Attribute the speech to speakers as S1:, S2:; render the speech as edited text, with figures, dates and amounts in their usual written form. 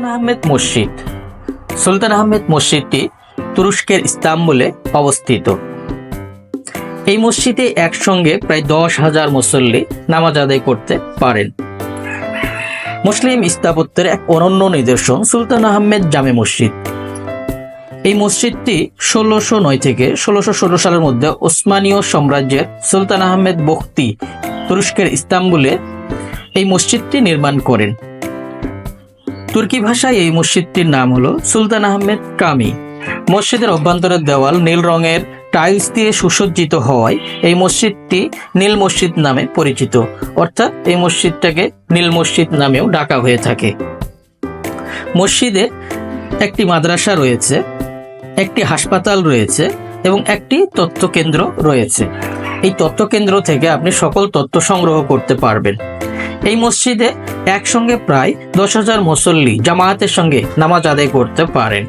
S1: সুলতান আহমেদ মসজিদ। সুলতান আহমেদ মসজিদটি তুরস্কের ইস্তাম্বুলে অবস্থিত। এই মসজিদে একসঙ্গে প্রায় 10,000 মুসল্লি নামাজ আদায় করতে পারেন। মুসলিম স্থাপত্যের এক অনন্য নিদর্শন সুলতান আহমেদ জামে মসজিদ। এই মসজিদটি 1609 থেকে 1616 সালের মধ্যে ওসমানীয় সাম্রাজ্যের সুলতান আহমেদ বখতি তুরস্কের ইস্তাম্বুলে এই মসজিদটি নির্মাণ করেন। তুর্কি ভাষায় এই মসজিদটির নাম হলো সুলতান আহমেদ কামি। মসজিদের অভ্যন্তরের দেওয়াল নীল রঙের টাইলস দিয়ে সুসজ্জিত হওয়ায় এই মসজিদটি নীল মসজিদ নামে পরিচিত, অর্থাৎ এই মসজিদটাকে নীল মসজিদ নামেও ডাকা হয়ে থাকে। মসজিদে একটি মাদ্রাসা রয়েছে, একটি হাসপাতাল রয়েছে এবং একটি তথ্যকেন্দ্র রয়েছে। এই তথ্যকেন্দ্র থেকে আপনি সকল তথ্য সংগ্রহ করতে পারবেন। এই মসজিদে একসঙ্গে প্রায় 10,000 মুসল্লি জামায়াতের সঙ্গে নামাজ আদায় করতে পারেন।